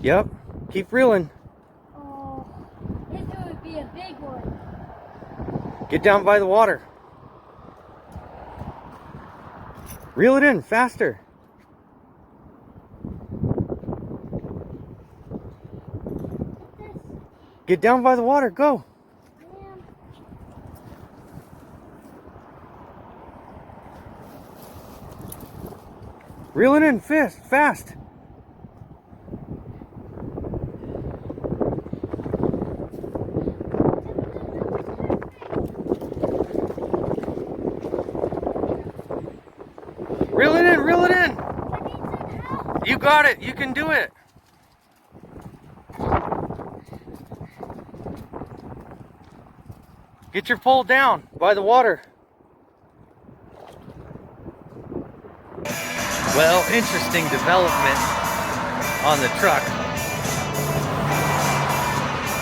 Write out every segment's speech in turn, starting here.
Yep. Keep reeling. Oh, this would be a big one. Get down by the water. Reel it in faster. Get down by the water. Go. Reel it in fast. Reel it in, reel it in. You got it, you can do it. Get your pole down by the water. Well, interesting development on the truck.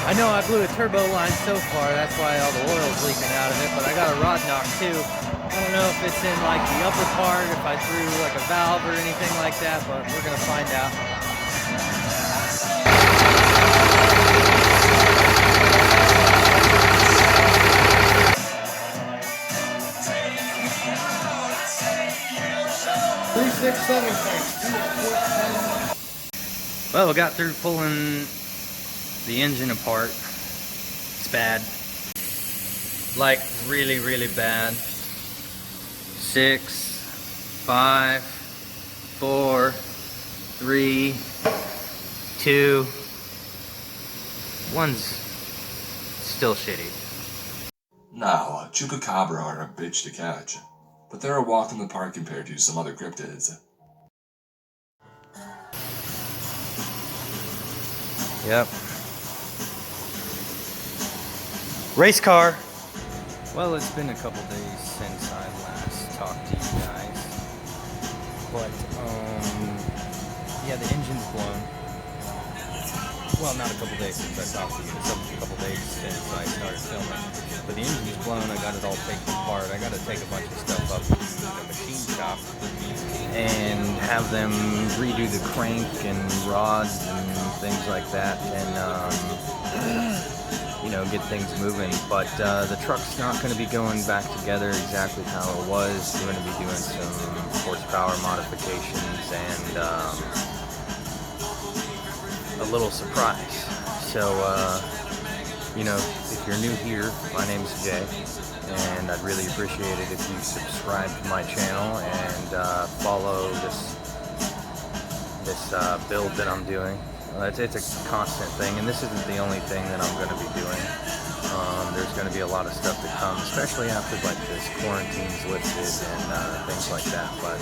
I know I blew a turbo line so far, that's why all the oil's leaking out of it, but I got a rod knock too. I don't know if it's in like the upper part, if I threw like a valve or anything like that, but we're gonna find out. Well, we got through pulling the engine apart. It's bad. Like really, really bad. 6, 5, 4, 3, 2, 1's still shitty. Now, chupacabra are a bitch to catch, but they're a walk in the park compared to some other cryptids. Yep. Race car. Well, it's been a couple days since I last talked to you guys, but yeah, the engine's blown. Well, not a couple days since I talked to you. It's a couple days since I started filming. But the engine's blown. I got it all taken apart. I got to take a bunch of stuff up to the machine shop and have them redo the crank and rods and things like that, and you know, get things moving. But the truck's not going to be going back together exactly how it was. We're going to be doing some horsepower modifications and a little surprise. So you know, if you're new here, my name is Jay, and I'd really appreciate it if you subscribe to my channel and follow this build that I'm doing. It's a constant thing, and this isn't the only thing that I'm going to be doing. There's going to be a lot of stuff to come, especially after like this quarantine's lifted and things like that. But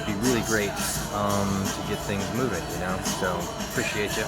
it'd be really great to get things moving, you know. So appreciate you.